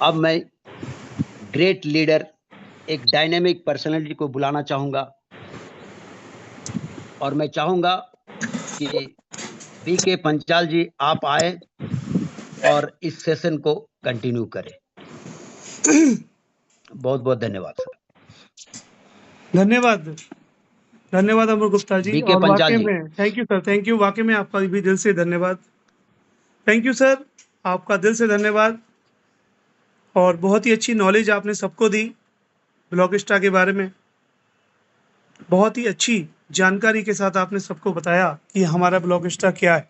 अब मैं great leader, एक डायनेमिक पर्सनालिटी को बुलाना चाहूंगा और मैं चाहूंगा कि बीके पंचाल जी आप आए और इस सेशन को कंटिन्यू करें। बहुत बहुत धन्यवाद सर। धन्यवाद, धन्यवाद अमर गुप्ता जी। बीके और पंचाल वाकई जी, में thank you sir, thank you, वाकई में आपका भी दिल से धन्यवाद। थैंक यू सर, आपका दिल से धन्यवाद। और बहुत ही अच्छी नॉलेज आपने सबको दी ब्लॉगिस्टा के बारे में। बहुत ही अच्छी जानकारी के साथ आपने सबको बताया कि हमारा ब्लॉगिस्टा क्या है।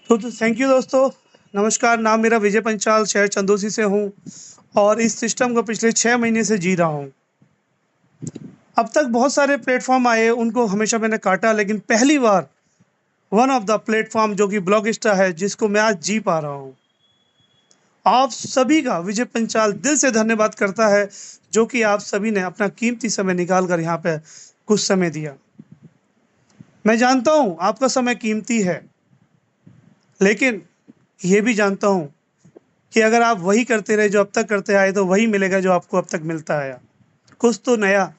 तो थैंक यू दोस्तों, नमस्कार। नाम मेरा विजय पंचाल, शहर चंदौसी से हूँ और इस सिस्टम को पिछले 6 महीने से जी रहा हूँ। अब तक बहुत सारे प्लेटफॉर्म आए, उनको हमेशा मैंने काटा, लेकिन पहली बार वन ऑफ द प्लेटफॉर्म जो कि ब्लॉगिस्टा है, जिसको मैं आज जी पा रहा हूँ। आप सभी का विजय पंचाल दिल से धन्यवाद करता है, जो कि आप सभी ने अपना कीमती समय निकाल कर यहाँ पे कुछ समय दिया। मैं जानता हूँ आपका समय कीमती है, लेकिन ये भी जानता हूँ कि अगर आप वही करते रहे जो अब तक करते आए, तो वही मिलेगा जो आपको अब तक मिलता आया। कुछ तो नया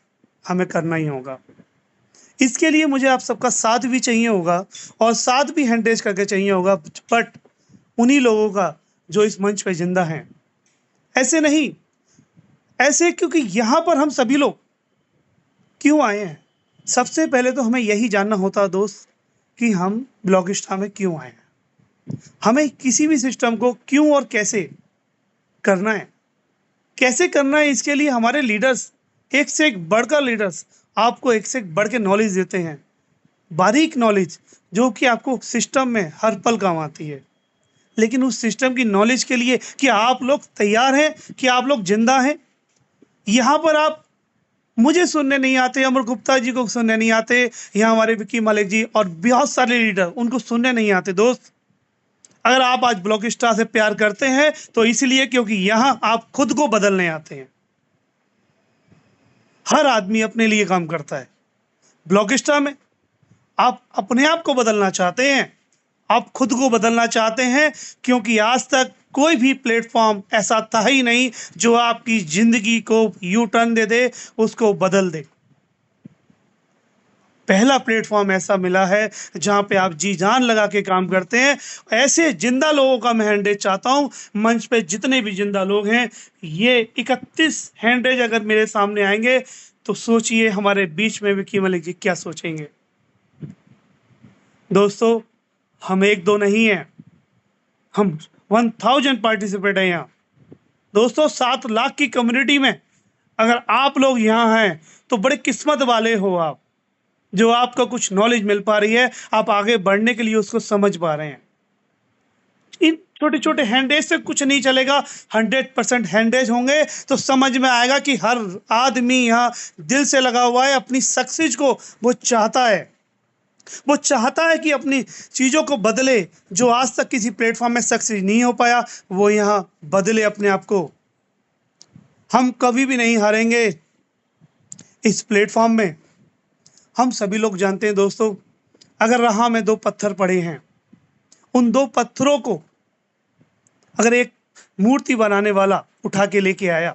हमें करना ही होगा। इसके लिए मुझे आप सबका साथ भी चाहिए होगा और साथ भी हैंडरेज करके चाहिए होगा, बट उन्हीं लोगों का जो इस मंच पे जिंदा हैं। ऐसे नहीं, ऐसे क्योंकि यहाँ पर हम सभी लोग क्यों आए हैं। सबसे पहले तो हमें यही जानना होता है दोस्त, कि हम ब्लॉगिस्टा में क्यों आए हैं। हमें किसी भी सिस्टम को क्यों और कैसे करना है, कैसे करना है, इसके लिए हमारे लीडर्स एक से एक बढ़कर लीडर्स आपको एक से एक बढ़ के नॉलेज देते हैं। बारीक नॉलेज जो कि आपको सिस्टम में हर पल काम आती है। लेकिन उस सिस्टम की नॉलेज के लिए कि आप लोग तैयार हैं, कि आप लोग जिंदा हैं। यहाँ पर आप मुझे सुनने नहीं आते, अमर गुप्ता जी को सुनने नहीं आते, यहाँ हमारे विक्की मलिक जी और बहुत सारे लीडर उनको सुनने नहीं आते। दोस्त, अगर आप आज ब्लॉगिस्टा से प्यार करते हैं तो इसलिए क्योंकि यहाँ आप खुद को बदलने आते हैं। हर आदमी अपने लिए काम करता है। ब्लॉगिस्टा में आप अपने आप को बदलना चाहते हैं, आप खुद को बदलना चाहते हैं, क्योंकि आज तक कोई भी प्लेटफॉर्म ऐसा था ही नहीं जो आपकी जिंदगी को यू टर्न दे दे, उसको बदल दे। पहला प्लेटफॉर्म ऐसा मिला है जहां पे आप जी जान लगा के काम करते हैं। ऐसे जिंदा लोगों का मैं हैंडेज चाहता हूं। मंच पे जितने भी जिंदा लोग हैं, ये 31 हैंडेज अगर मेरे सामने आएंगे तो सोचिए हमारे बीच में विक्की मलिक जी क्या सोचेंगे। दोस्तों, हम एक दो नहीं हैं, हम 1000 पार्टिसिपेट हैं यहाँ। दोस्तों, 7 लाख की कम्युनिटी में अगर आप लोग यहाँ हैं तो बड़े किस्मत वाले हो आप, जो आपको कुछ नॉलेज मिल पा रही है, आप आगे बढ़ने के लिए उसको समझ पा रहे हैं। इन छोटे छोटे हैंडेज से कुछ नहीं चलेगा। 100% हैंडेज होंगे तो समझ में आएगा कि हर आदमी यहाँ दिल से लगा हुआ है अपनी सक्सेस को। वो चाहता है, वो चाहता है कि अपनी चीज़ों को बदले। जो आज तक किसी प्लेटफॉर्म में सक्सेस नहीं हो पाया, वो यहाँ बदले अपने आप को। हम कभी भी नहीं हारेंगे इस प्लेटफॉर्म में। हम सभी लोग जानते हैं दोस्तों, अगर राह में 2 पत्थर पड़े हैं, उन 2 पत्थरों को अगर एक मूर्ति बनाने वाला उठा के लेके आया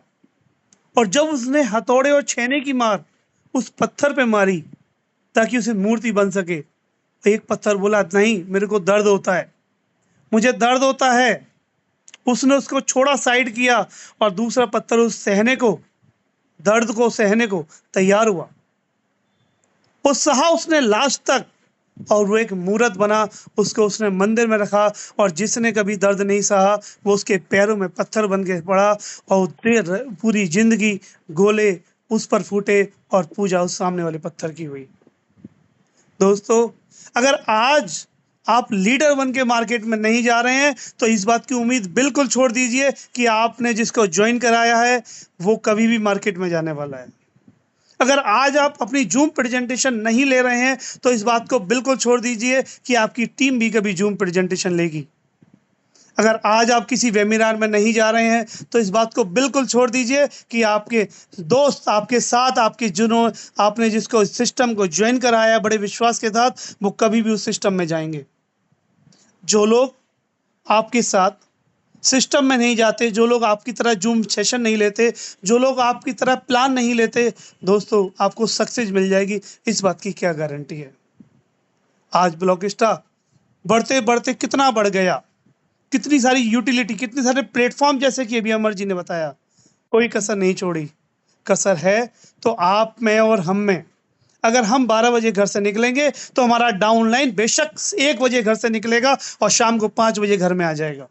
और जब उसने हथौड़े और छेने की मार उस पत्थर पे मारी ताकि उसे मूर्ति बन सके, तो एक पत्थर बोला नहीं, मेरे को दर्द होता है, मुझे दर्द होता है। उसने उसको छोड़ा, साइड किया, और दूसरा पत्थर उस सहने को, दर्द को सहने को तैयार हुआ। वो सहा उसने लास्ट तक, और वो एक मूर्त बना। उसको उसने मंदिर में रखा, और जिसने कभी दर्द नहीं सहा वो उसके पैरों में पत्थर बन के पड़ा, और पूरी जिंदगी गोले उस पर फूटे और पूजा उस सामने वाले पत्थर की हुई। दोस्तों, अगर आज आप लीडर बन के मार्केट में नहीं जा रहे हैं तो इस बात की उम्मीद बिल्कुल छोड़ दीजिए कि आपने जिसको ज्वाइन कराया है वो कभी भी मार्केट में जाने वाला है। अगर आज आप अपनी जूम प्रेजेंटेशन नहीं ले रहे हैं तो इस बात को बिल्कुल छोड़ दीजिए कि आपकी टीम भी कभी जूम प्रेजेंटेशन लेगी। अगर आज आप किसी वेबिनार में नहीं जा रहे हैं तो इस बात को बिल्कुल छोड़ दीजिए कि आपके दोस्त आपके साथ, आपके जिन्होंने आपने जिसको सिस्टम को ज्वाइन कराया बड़े विश्वास के साथ, वो कभी भी उस सिस्टम में जाएंगे। जो लोग आपके साथ सिस्टम में नहीं जाते, जो लोग आपकी तरह जूम सेशन नहीं लेते, जो लोग आपकी तरह प्लान नहीं लेते, दोस्तों आपको सक्सेस मिल जाएगी, इस बात की क्या गारंटी है। आज ब्लॉकस्टा बढ़ते बढ़ते कितना बढ़ गया, कितनी सारी यूटिलिटी, कितने सारे प्लेटफॉर्म, जैसे कि अभी अमर जी ने बताया, कोई कसर नहीं छोड़ी। कसर है तो आप में और हम में। अगर हम 12 बजे घर से निकलेंगे तो हमारा डाउनलाइन बेशक 1 बजे घर से निकलेगा और शाम को 5 बजे घर में आ जाएगा।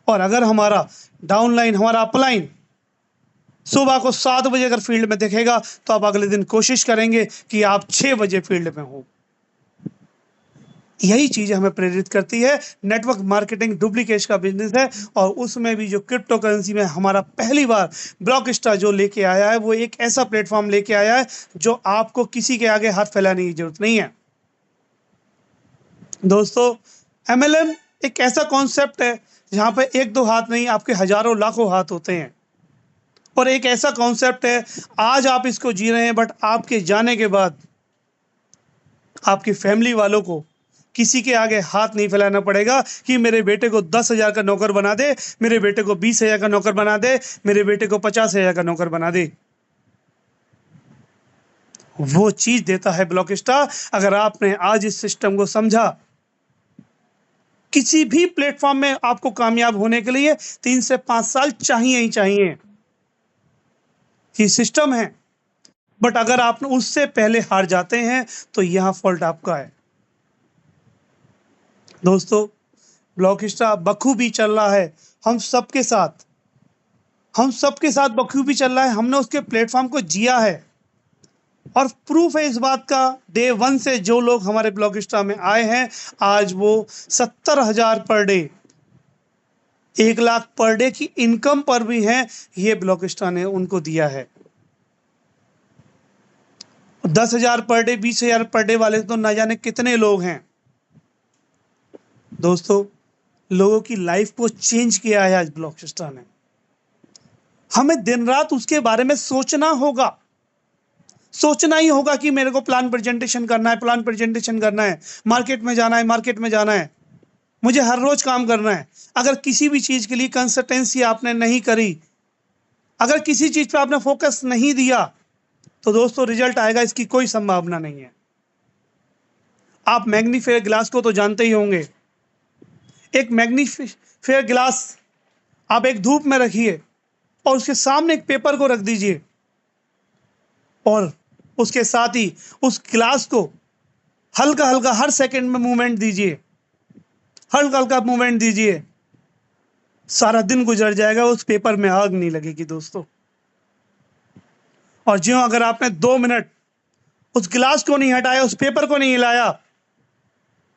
और अगर हमारा डाउनलाइन, हमारा अपलाइन सुबह को 7 बजे अगर फील्ड में दिखेगा तो आप अगले दिन कोशिश करेंगे कि आप 6 बजे फील्ड में हो। यही चीज हमें प्रेरित करती है। नेटवर्क मार्केटिंग डुप्लीकेशन का बिजनेस है, और उसमें भी जो क्रिप्टो करेंसी में हमारा पहली बार ब्लॉकस्टा जो लेके आया है, वो एक ऐसा प्लेटफॉर्म लेके आया है जो आपको किसी के आगे हाथ फैलाने की जरूरत नहीं है। दोस्तों, एमएलएम एक ऐसा कॉन्सेप्ट है जहां पे एक दो हाथ नहीं, आपके हजारों लाखों हाथ होते हैं। और एक ऐसा कॉन्सेप्ट है, आज आप इसको जी रहे हैं, बट आपके जाने के बाद आपकी फैमिली वालों को किसी के आगे हाथ नहीं फैलाना पड़ेगा कि मेरे बेटे को 10,000 का नौकर बना दे, मेरे बेटे को 20,000 का नौकर बना दे, मेरे बेटे को 50,000 का नौकर बना दे। वो चीज देता है ब्लॉकस्टा। अगर आपने आज इस सिस्टम को समझा, किसी भी प्लेटफॉर्म में आपको कामयाब होने के लिए 3 से 5 साल चाहिए ही चाहिए। ये सिस्टम है, बट अगर आप उससे पहले हार जाते हैं तो यहां फॉल्ट आपका है। दोस्तों, ब्लॉकस्टा बखूबी चल रहा है, हम सबके साथ बखूबी चल रहा है। हमने उसके प्लेटफॉर्म को जिया है, और प्रूफ है इस बात का, डे 1 से जो लोग हमारे ब्लॉकस्टा में आए हैं, आज वो 70,000 per day, 1 lakh per day की इनकम पर भी हैं। ये ब्लॉकस्टा ने उनको दिया है। 10,000 पर डे, 20,000 पर डे वाले तो ना जाने कितने लोग हैं। दोस्तों, लोगों की लाइफ को चेंज किया है आज ब्लॉकस्टा ने। हमें दिन रात उसके बारे में सोचना ही होगा कि मेरे को प्लान प्रेजेंटेशन करना है, मार्केट में जाना है, मुझे हर रोज काम करना है। अगर किसी भी चीज के लिए कंसिस्टेंसी आपने नहीं करी, अगर किसी चीज पे आपने फोकस नहीं दिया, तो दोस्तों रिजल्ट आएगा इसकी कोई संभावना नहीं है। आप मैग्नीफायर ग्लास को तो जानते ही होंगे। एक मैग्नीफायर ग्लास आप एक धूप में रखिए और उसके सामने एक पेपर को रख दीजिए, और उसके साथ ही उस ग्लास को हल्का हल्का हर सेकंड में मूवमेंट दीजिए, सारा दिन गुजर जाएगा, उस पेपर में आग नहीं लगेगी दोस्तों। और ज्यों अगर आपने 2 मिनट उस गिलास को नहीं हटाया, उस पेपर को नहीं हिलाया,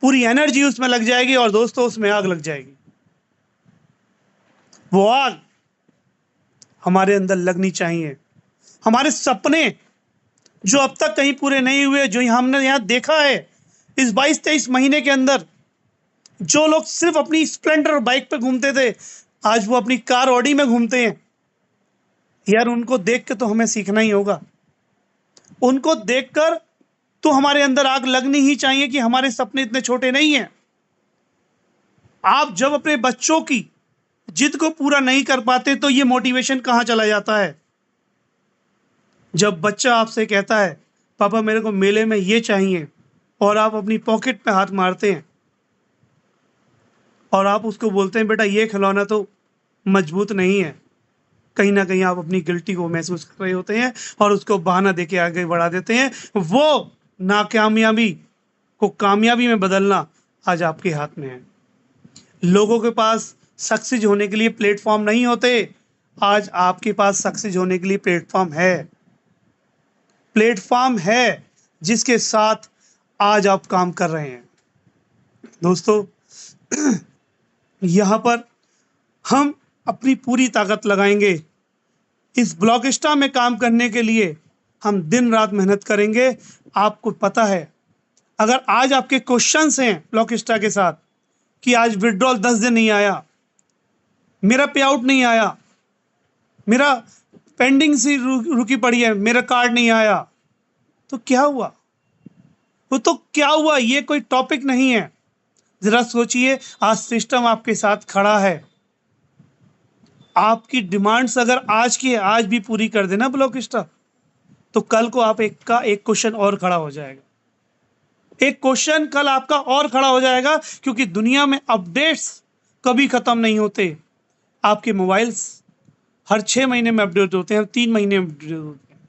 पूरी एनर्जी उसमें लग जाएगी और दोस्तों उसमें आग लग जाएगी। वो आग हमारे अंदर लगनी चाहिए। हमारे सपने जो अब तक कहीं पूरे नहीं हुए, जो हमने यहां देखा है इस 22-23 महीने के अंदर, जो लोग सिर्फ अपनी स्प्लेंडर बाइक पे घूमते थे, आज वो अपनी कार ऑडी में घूमते हैं। यार, उनको देख के तो हमें सीखना ही होगा। उनको देखकर तो हमारे अंदर आग लगनी ही चाहिए कि हमारे सपने इतने छोटे नहीं हैं। आप जब अपने बच्चों की जिद को पूरा नहीं कर पाते तो ये मोटिवेशन कहां चला जाता है। जब बच्चा आपसे कहता है पापा मेरे को मेले में ये चाहिए, और आप अपनी पॉकेट पे हाथ मारते हैं और आप उसको बोलते हैं बेटा ये खिलौना तो मजबूत नहीं है, कहीं ना कहीं आप अपनी गिल्टी को महसूस कर रहे होते हैं और उसको बहाना देके आगे बढ़ा देते हैं। वो नाकामयाबी को कामयाबी में बदलना आज आपके हाथ में है। लोगों के पास सक्सेस होने के लिए प्लेटफॉर्म नहीं होते, आज आपके पास सक्सेस होने के लिए प्लेटफॉर्म है जिसके साथ आज आप काम कर रहे हैं। दोस्तों, यहां पर हम अपनी पूरी ताकत लगाएंगे। इस ब्लॉकस्टा में काम करने के लिए हम दिन रात मेहनत करेंगे। आपको पता है, अगर आज आपके क्वेश्चंस हैं ब्लॉकस्टा के साथ कि आज विड्रॉल 10 दिन नहीं आया, मेरा पे आउट नहीं आया, मेरा पेंडिंग सी रुकी पड़ी है, मेरा कार्ड नहीं आया, तो क्या हुआ? ये कोई टॉपिक नहीं है। जरा सोचिए, आज सिस्टम आपके साथ खड़ा है, आपकी डिमांड्स अगर आज की आज भी पूरी कर देना ब्लॉक स्टार, तो कल को आप एक क्वेश्चन और खड़ा हो जाएगा। एक क्वेश्चन कल आपका और खड़ा हो जाएगा, क्योंकि दुनिया में अपडेट्स कभी खत्म नहीं होते। आपके मोबाइल्स हर 6 महीने में अपडेट होते हैं, 3 महीने में अपडेट होते हैं।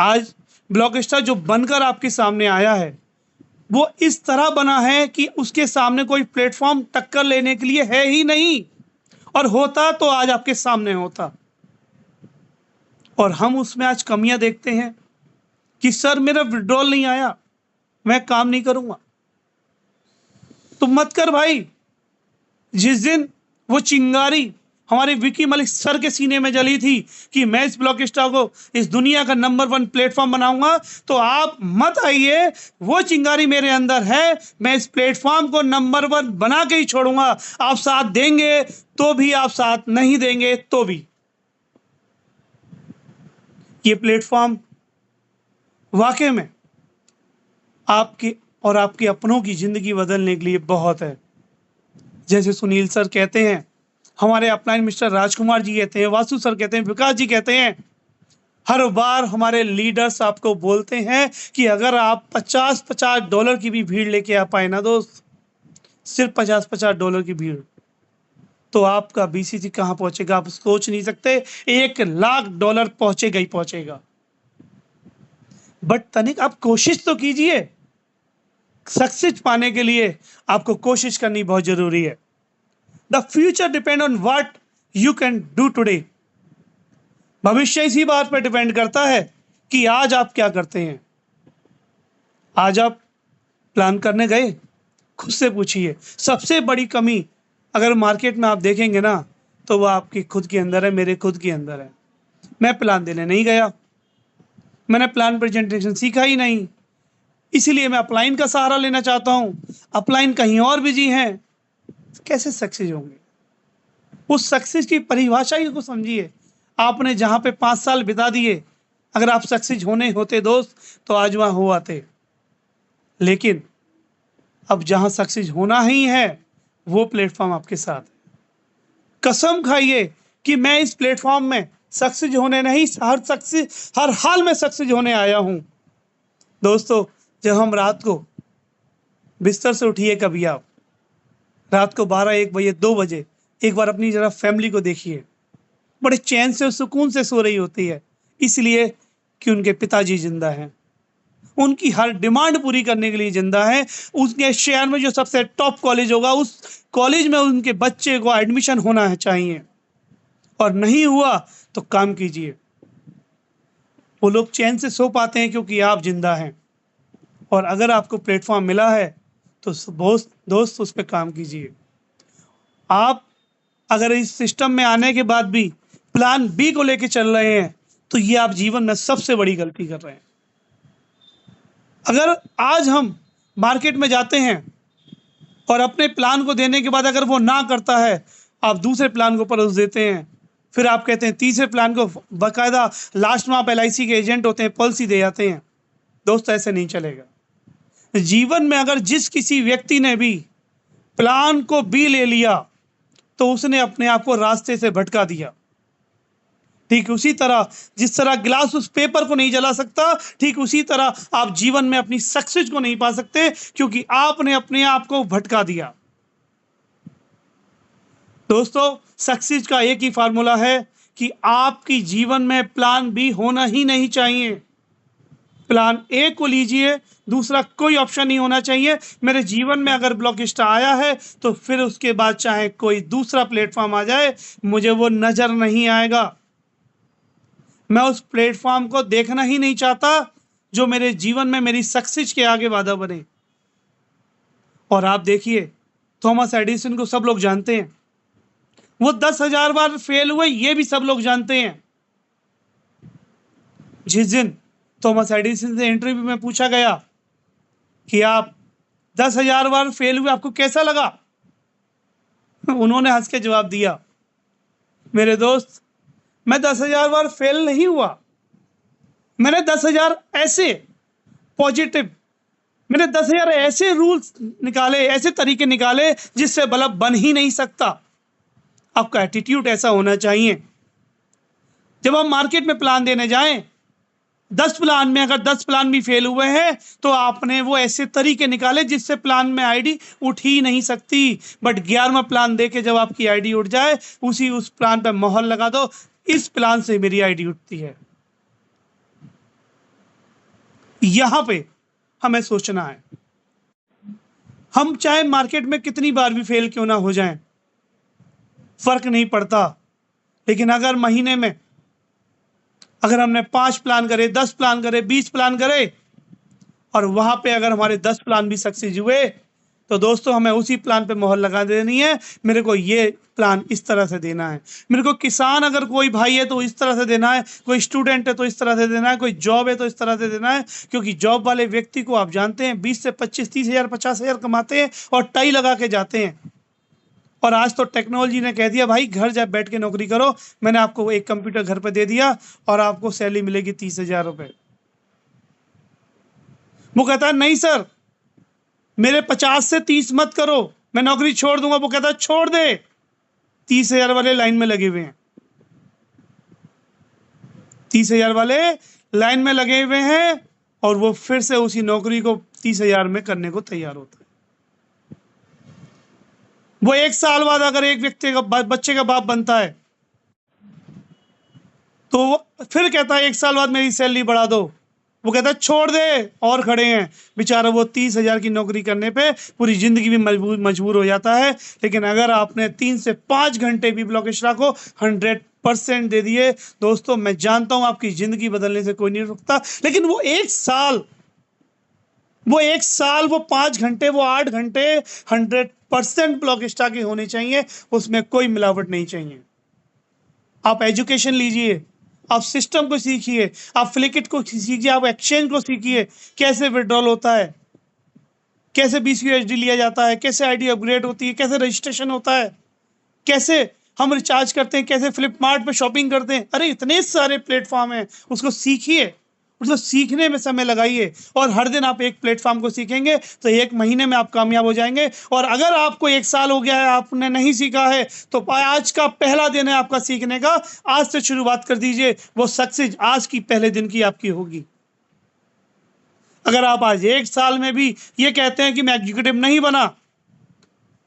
आज ब्लॉक स्टार जो बनकर आपके सामने आया है, वो इस तरह बना है कि उसके सामने कोई प्लेटफॉर्म टक्कर लेने के लिए है ही नहीं, और होता तो आज आपके सामने होता। और हम उसमें आज कमियां देखते हैं कि सर मेरा विड्रॉल नहीं आया, मैं काम नहीं करूंगा। तो मत कर भाई। जिस दिन वो चिंगारी हमारे विकी मलिक सर के सीने में जली थी कि मैं इस ब्लॉक स्टार को इस दुनिया का नंबर 1 प्लेटफॉर्म बनाऊंगा, तो आप मत आइए। वो चिंगारी मेरे अंदर है, मैं इस प्लेटफॉर्म को नंबर 1 बना के ही छोड़ूंगा। आप साथ देंगे तो भी, आप साथ नहीं देंगे तो भी। ये प्लेटफॉर्म वाकई में आपकी और आपके अपनों की जिंदगी बदलने के लिए बहुत है। जैसे सुनील सर कहते हैं, हमारे अपलाइन मिस्टर राजकुमार जी कहते हैं, वासु सर कहते हैं, विकास जी कहते हैं, हर बार हमारे लीडर्स आपको बोलते हैं कि अगर आप $50 की भी भीड़ लेके आ पाए ना दोस्त, सिर्फ $50 की भीड़, तो आपका बीसीसी कहाँ पहुंचेगा आप सोच नहीं सकते। $1,00,000 पहुंचेगा ही पहुंचेगा। बट तनिक आप कोशिश तो कीजिए। सक्सेस पाने के लिए आपको कोशिश करनी बहुत जरूरी है। The future depend on what you can do today. भविष्य इसी बात पर डिपेंड करता है कि आज आप क्या करते हैं। आज आप प्लान करने गए, खुद से पूछिए। सबसे बड़ी कमी अगर मार्केट में आप देखेंगे ना, तो वो आपकी खुद के अंदर है, मेरे खुद के अंदर है। मैं प्लान देने नहीं गया, मैंने प्लान प्रेजेंटेशन सीखा ही नहीं, इसीलिए मैं अपलाइन का सहारा लेना चाहता हूं। अपलाइन कहीं और बिजी हैं, कैसे सक्सेस होंगे? उस सक्सेस की परिभाषा ही को समझिए। आपने जहां पे 5 साल बिता दिए, अगर आप सक्सेस होने होते दोस्त, तो आज वहां हो आते। लेकिन अब जहां सक्सेस होना ही है, वो प्लेटफॉर्म आपके साथ है। कसम खाइए कि मैं इस प्लेटफॉर्म में सक्सेस होने नहीं, हर हाल में सक्सेस होने आया हूं। दोस्तों, जब हम रात को बिस्तर से उठिए, कभी आप रात को 12, 1 बजे, 2 बजे एक बार अपनी जरा फैमिली को देखिए, बड़े चैन से और सुकून से सो रही होती है, इसलिए कि उनके पिताजी जिंदा हैं। उनकी हर डिमांड पूरी करने के लिए जिंदा है। उसके शहर में जो सबसे टॉप कॉलेज होगा, उस कॉलेज में उनके बच्चे को एडमिशन होना है चाहिए, और नहीं हुआ तो काम कीजिए। वो लोग चैन से सो पाते हैं क्योंकि आप जिंदा हैं। और अगर आपको प्लेटफॉर्म मिला है तो दोस्त उस पर काम कीजिए। आप अगर इस सिस्टम में आने के बाद भी प्लान बी को लेके चल रहे हैं, तो ये आप जीवन में सबसे बड़ी गलती कर रहे हैं। अगर आज हम मार्केट में जाते हैं और अपने प्लान को देने के बाद अगर वो ना करता है, आप दूसरे प्लान को परोस देते हैं, फिर आप कहते हैं तीसरे प्लान को बाकायदा लास्ट में आप LIC के एजेंट होते हैं, पॉलिसी दे जाते हैं। दोस्त, ऐसे नहीं चलेगा। जीवन में अगर जिस किसी व्यक्ति ने भी प्लान को बी ले लिया, तो उसने अपने आप को रास्ते से भटका दिया। ठीक उसी तरह जिस तरह गिलास उस पेपर को नहीं जला सकता, ठीक उसी तरह आप जीवन में अपनी सक्सेस को नहीं पा सकते, क्योंकि आपने अपने आप को भटका दिया। दोस्तों, सक्सेस का एक ही फार्मूला है कि आपकी जीवन में प्लान बी होना ही नहीं चाहिए। प्लान ए को लीजिए, दूसरा कोई ऑप्शन नहीं होना चाहिए। मेरे जीवन में अगर ब्लॉक स्टार आया है, तो फिर उसके बाद चाहे कोई दूसरा प्लेटफॉर्म आ जाए, मुझे वो नजर नहीं आएगा। मैं उस प्लेटफॉर्म को देखना ही नहीं चाहता जो मेरे जीवन में मेरी सक्सेस के आगे बाधा बने। और आप देखिए, थॉमस एडिसन को सब लोग जानते हैं, वो 10,000 बार फेल हुए, ये भी सब लोग जानते हैं। जिस दिन थॉमस एडिसन से इंटरव्यू में पूछा गया कि आप 10,000 बार फेल हुए, आपको कैसा लगा? उन्होंने हंस के जवाब दिया, मेरे दोस्त, मैं 10,000 बार फेल नहीं हुआ, मैंने 10,000 ऐसे पॉजिटिव, मैंने 10,000 ऐसे रूल्स निकाले, ऐसे तरीके निकाले जिससे बल्ब बन ही नहीं सकता। आपका एटीट्यूड ऐसा होना चाहिए। जब हम मार्केट में प्लान देने जाएं, 10 प्लान में अगर 10 प्लान भी फेल हुए हैं तो आपने वो ऐसे तरीके निकाले जिससे प्लान में आईडी उठ ही नहीं सकती। बट 11वां प्लान दे के जब आपकी आईडी उठ जाए, उस प्लान पे मोहर लगा दो, इस प्लान से मेरी आईडी उठती है। यहां पे हमें सोचना है। हम चाहे मार्केट में कितनी बार भी फेल क्यों ना हो जाएं, फर्क नहीं पड़ता। लेकिन अगर महीने में अगर हमने 5 प्लान करे, 10 प्लान करे, 20 प्लान करे और वहां पे अगर हमारे 10 प्लान भी सक्सेस हुए, तो दोस्तों हमें उसी प्लान पे मोहर लगा देनी है। मेरे को ये प्लान इस तरह से देना है। मेरे को किसान अगर कोई भाई है तो इस तरह से देना है, कोई स्टूडेंट है तो इस तरह से देना है, कोई जॉब है तो इस तरह से देना है। क्योंकि जॉब वाले व्यक्ति को आप जानते हैं 20 से 25, 30 हजार, 50 हजार कमाते हैं और टाई लगा के जाते हैं। और आज तो टेक्नोलॉजी ने कह दिया भाई घर जा बैठ के नौकरी करो, मैंने आपको एक कंप्यूटर घर पे दे दिया और आपको सैलरी मिलेगी 30,000 रुपए। वो कहता है नहीं सर, मेरे 50 से 30 मत करो, मैं नौकरी छोड़ दूंगा। वो कहता है छोड़ दे, 30,000 वाले लाइन में लगे हुए हैं, 30,000 वाले लाइन में लगे हुए हैं और वो फिर से उसी नौकरी को 30,000 में करने को तैयार होता है। वो 1 साल बाद अगर एक व्यक्ति का बच्चे का बाप बनता है तो वो फिर कहता है 1 साल बाद मेरी सैलरी बढ़ा दो। वो कहता है छोड़ दे, और खड़े हैं बेचारा। वो 30,000 की नौकरी करने पे पूरी जिंदगी भी मजबूर हो जाता है। लेकिन अगर आपने 3 से 5 घंटे भी ब्लॉक एक्स्ट्रा को 100% दे दिए, दोस्तों मैं जानता हूं आपकी जिंदगी बदलने से कोई नहीं रुकता। लेकिन वो 1 साल, वो 5 घंटे, वो 8 घंटे 100% ब्लॉक एक्स्ट्रा के होने चाहिए, उसमें कोई मिलावट नहीं चाहिए। आप एजुकेशन लीजिए, आप सिस्टम को सीखिए, आप फ्लिकिट को सीखिए, आप एक्सचेंज को सीखिए, कैसे विड्रॉल होता है, कैसे BCUSD लिया जाता है, कैसे आईडी अपग्रेड होती है, कैसे रजिस्ट्रेशन होता है, कैसे हम रिचार्ज करते हैं, कैसे फ्लिपमार्ट पे शॉपिंग करते हैं। अरे इतने सारे प्लेटफॉर्म हैं, उसको सीखिए, उसको सीखने में समय लगाइए। और हर दिन आप एक प्लेटफॉर्म को सीखेंगे तो 1 महीने में आप कामयाब हो जाएंगे। और अगर आपको 1 साल हो गया है आपने नहीं सीखा है, तो आज का पहला दिन है आपका सीखने का। आज से शुरुआत कर दीजिए, वो सक्सेस आज की पहले दिन की आपकी होगी। अगर आप आज 1 साल में भी ये कहते हैं कि मैं एग्जीक्यूटिव नहीं बना,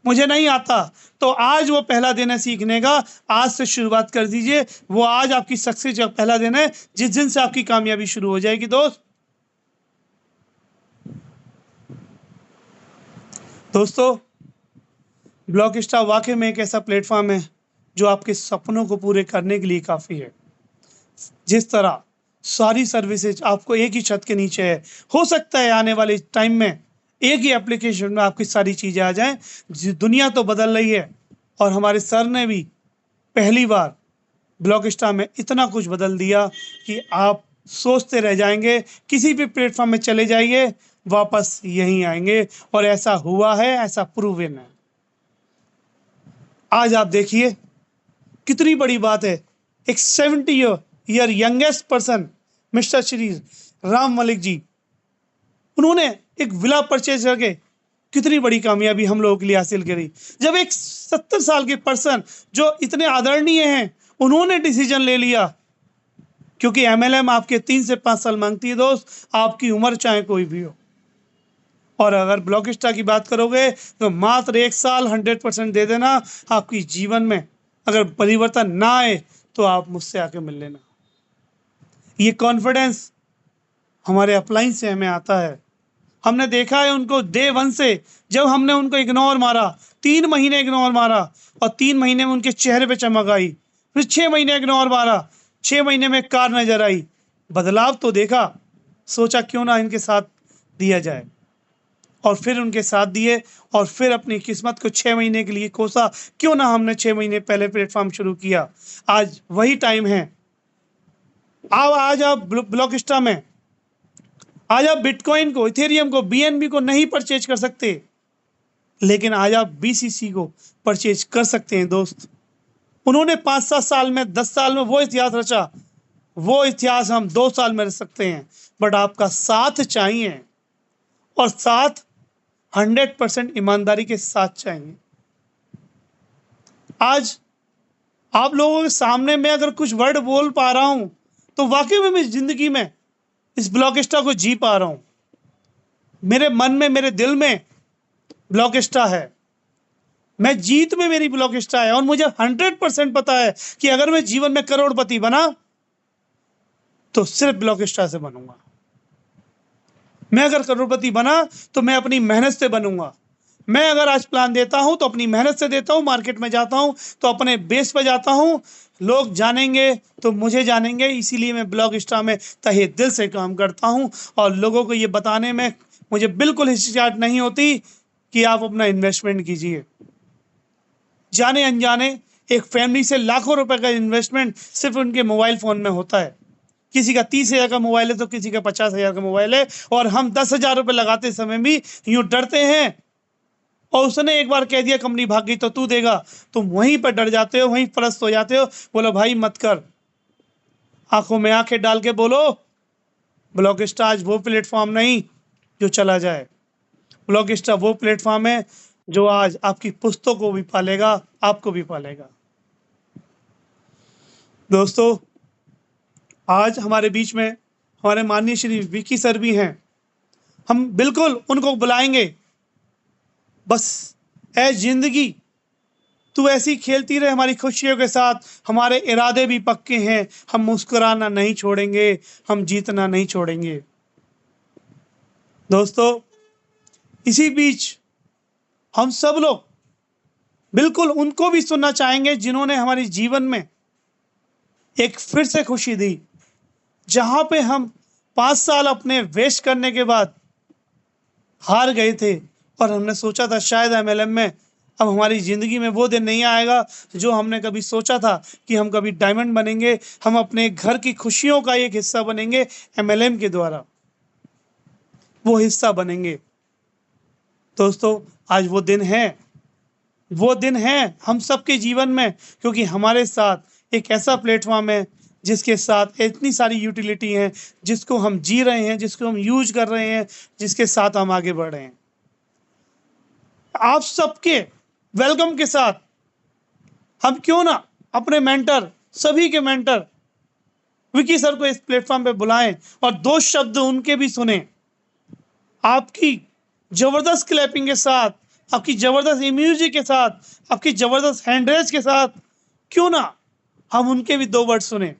मुझे नहीं आता, तो आज वो पहला दिन है सीखने का। आज से शुरुआत कर दीजिए, वो आज आपकी सक्सेस का पहला दिन है, जिस दिन से आपकी कामयाबी शुरू हो जाएगी। दोस्तों ब्लॉक एक्स्ट्रा वाकई में एक ऐसा प्लेटफॉर्म है जो आपके सपनों को पूरे करने के लिए काफी है। जिस तरह सारी सर्विसेज आपको एक ही छत के नीचे है, हो सकता है आने वाले टाइम में एक ही एप्लीकेशन में आपकी सारी चीजें आ जाएं। दुनिया तो बदल रही है और हमारे सर ने भी पहली बार ब्लॉक एक्स्ट्रा में इतना कुछ बदल दिया कि आप सोचते रह जाएंगे। किसी भी प्लेटफॉर्म में चले जाइए, वापस यहीं आएंगे। और ऐसा हुआ है, ऐसा प्रूवन है। आज आप देखिए कितनी बड़ी बात है, एक 70 year youngest person mister Shri Ram Malik ji, उन्होंने एक विला परचेज करके कितनी बड़ी कामयाबी हम लोगों के लिए हासिल करी। जब एक 70 साल के पर्सन जो इतने आदरणीय हैं, उन्होंने डिसीजन ले लिया, क्योंकि MLM आपके 3 से 5 साल मांगती है दोस्त, आपकी उम्र चाहे कोई भी हो। और अगर ब्लॉक एक्स्ट्रा की बात करोगे तो मात्र 1 साल 100% दे देना। आपकी जीवन में अगर परिवर्तन ना आए तो आप मुझसे आके मिल लेना। ये कॉन्फिडेंस हमारे अपलाइन से हमें आता है। हमने देखा है उनको डे 1 से, जब हमने उनको इग्नोर मारा, 3 महीने इग्नोर मारा और 3 महीने में उनके चेहरे पे चमक आई। फिर 6 महीने इग्नोर मारा, 6 महीने में कार नजर आई, बदलाव तो देखा। सोचा क्यों ना इनके साथ दिया जाए, और फिर उनके साथ दिए और फिर अपनी किस्मत को 6 महीने के लिए कोसा, क्यों ना हमने 6 महीने पहले प्लेटफॉर्म शुरू किया। आज वही टाइम है। आज आप ब्लॉक एक्स्ट्रा में, आज आप बिटकॉइन को, इथेरियम को, BNB को नहीं परचेज कर सकते, लेकिन आज आप BCC को परचेज कर सकते हैं दोस्त। उन्होंने 5-7 साल में, 10 साल में वो इतिहास रचा, वो इतिहास हम 2 साल में रच सकते हैं। बट आपका साथ चाहिए, और साथ 100% ईमानदारी के साथ चाहिए। आज आप लोगों के सामने मैं अगर कुछ वर्ड बोल पा रहा हूं तो वाकई में मैं जिंदगी में इस ब्लॉकस्टा को जी पा रहा हूं। मेरे मन में, मेरे दिल में ब्लॉकस्टा है, मैं जीत में मेरी ब्लॉकस्टा है, और मुझे 100% पता है कि अगर मैं जीवन में करोड़पति बना तो सिर्फ ब्लॉकस्टा से बनूंगा। मैं अगर करोड़पति बना तो मैं अपनी मेहनत से बनूंगा। मैं अगर आज प्लान देता हूं तो अपनी मेहनत से देता हूं, मार्केट में जाता हूं तो अपने बेस पर जाता हूं, लोग जानेंगे तो मुझे जानेंगे। इसीलिए मैं ब्लॉकस्टा में तहे दिल से काम करता हूं, और लोगों को ये बताने में मुझे बिल्कुल हिचकिचाहट नहीं होती कि आप अपना इन्वेस्टमेंट कीजिए। जाने अनजाने एक फैमिली से लाखों रुपए का इन्वेस्टमेंट सिर्फ उनके मोबाइल फोन में होता है। किसी का 30,000 का मोबाइल है तो किसी का 50,000 का मोबाइल है, और हम 10,000 रुपए लगाते समय भी यूं डरते हैं, और उसने एक बार कह दिया कंपनी भाग गई तो तू देगा, तुम वहीं पर डर जाते हो, वहीं परस्त हो जाते हो। बोलो भाई मत कर, आंखों में आंखें डाल के बोलो ब्लॉकस्टा आज वो प्लेटफॉर्म नहीं जो चला जाए। ब्लॉकस्टा वो प्लेटफॉर्म है जो आज आपकी पुस्तकों को भी पालेगा, आपको भी पालेगा। दोस्तों, आज हमारे बीच में हमारे माननीय श्री विकी सर भी हैं। हम बिल्कुल उनको बुलाएंगे। बस ऐ जिंदगी तू ऐसी खेलती रहे हमारी खुशियों के साथ, हमारे इरादे भी पक्के हैं, हम मुस्कुराना नहीं छोड़ेंगे, हम जीतना नहीं छोड़ेंगे। दोस्तों, इसी बीच हम सब लोग बिल्कुल उनको भी सुनना चाहेंगे जिन्होंने हमारे जीवन में एक फिर से खुशी दी। जहां पे हम 5 साल अपने वेस्ट करने के बाद हार गए थे, और हमने सोचा था शायद एमएलएम में अब हमारी जिंदगी में वो दिन नहीं आएगा जो हमने कभी सोचा था कि हम कभी डायमंड बनेंगे, हम अपने घर की खुशियों का एक हिस्सा बनेंगे, एमएलएम के द्वारा वो हिस्सा बनेंगे। दोस्तों, आज वो दिन है, वो दिन है हम सबके जीवन में, क्योंकि हमारे साथ एक ऐसा प्लेटफॉर्म है जिसके साथ इतनी सारी यूटिलिटी हैं, जिसको हम जी रहे हैं, जिसको हम यूज कर रहे हैं, जिसके साथ हम आगे बढ़ रहे हैं। आप सबके वेलकम के साथ हम क्यों ना अपने मेंटर, सभी के मेंटर विकी सर को इस प्लेटफॉर्म पे बुलाएं और 2 शब्द उनके भी सुने। आपकी जबरदस्त क्लैपिंग के साथ, आपकी जबरदस्त इम्यूजिक के साथ, आपकी जबरदस्त हैंडरेज के साथ क्यों ना हम उनके भी 2 वर्ड सुने।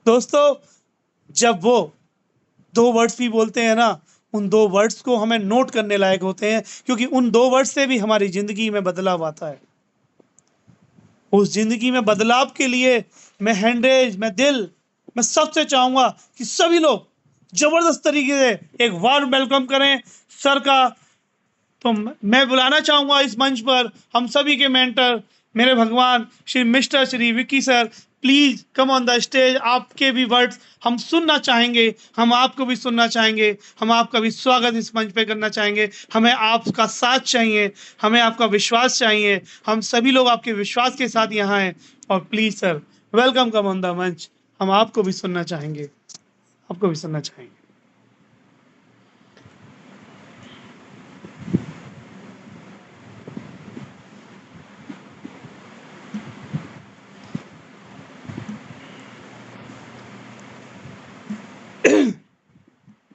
दोस्तों, जब वो 2 वर्ड्स भी बोलते हैं ना, उन 2 वर्ड्स को हमें नोट करने लायक होते हैं, क्योंकि उन 2 वर्ड्स से भी हमारी जिंदगी में बदलाव आता है। उस जिंदगी में बदलाव के लिए मैं हैंडरेज, मैं दिल, मैं सबसे चाहूंगा कि सभी लोग जबरदस्त तरीके से एक वार्म वेलकम करें सर का। तो मैं बुलाना चाहूंगा इस मंच पर हम सभी के मेंटर, मेरे भगवान Shri Vicky sir. Please come on the stage. आपके भी वर्ड्स हम सुनना चाहेंगे, हम आपको भी सुनना चाहेंगे, हम आपका भी स्वागत इस मंच पे करना चाहेंगे। हमें आपका साथ चाहिए, हमें आपका विश्वास चाहिए। हम सभी लोग आपके विश्वास के साथ यहाँ हैं, और please sir welcome, come on the मंच। हम आपको भी सुनना चाहेंगे, आपको भी सुनना चाहेंगे।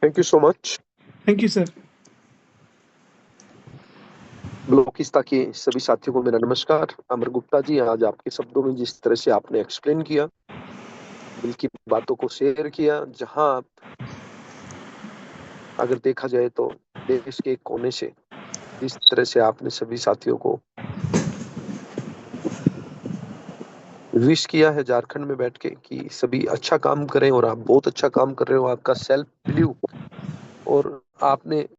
Thank you so much. Thank you sir. ब्लॉकिस्टा के सभी साथियों को मेरा नमस्कार। अमर गुप्ता जी, आज आपके शब्दों में जिस तरह से आपने एक्सप्लेन किया, दिल की बातों को शेयर किया, जहां अगर देखा जाए तो देश के एक कोने से जिस तरह से आपने सभी साथियों को विश किया है झारखंड में बैठ के कि सभी अच्छा काम करें, और आप बहुत अच्छा काम कर रहे हो। आपका सेल्फ बिलीव और आपने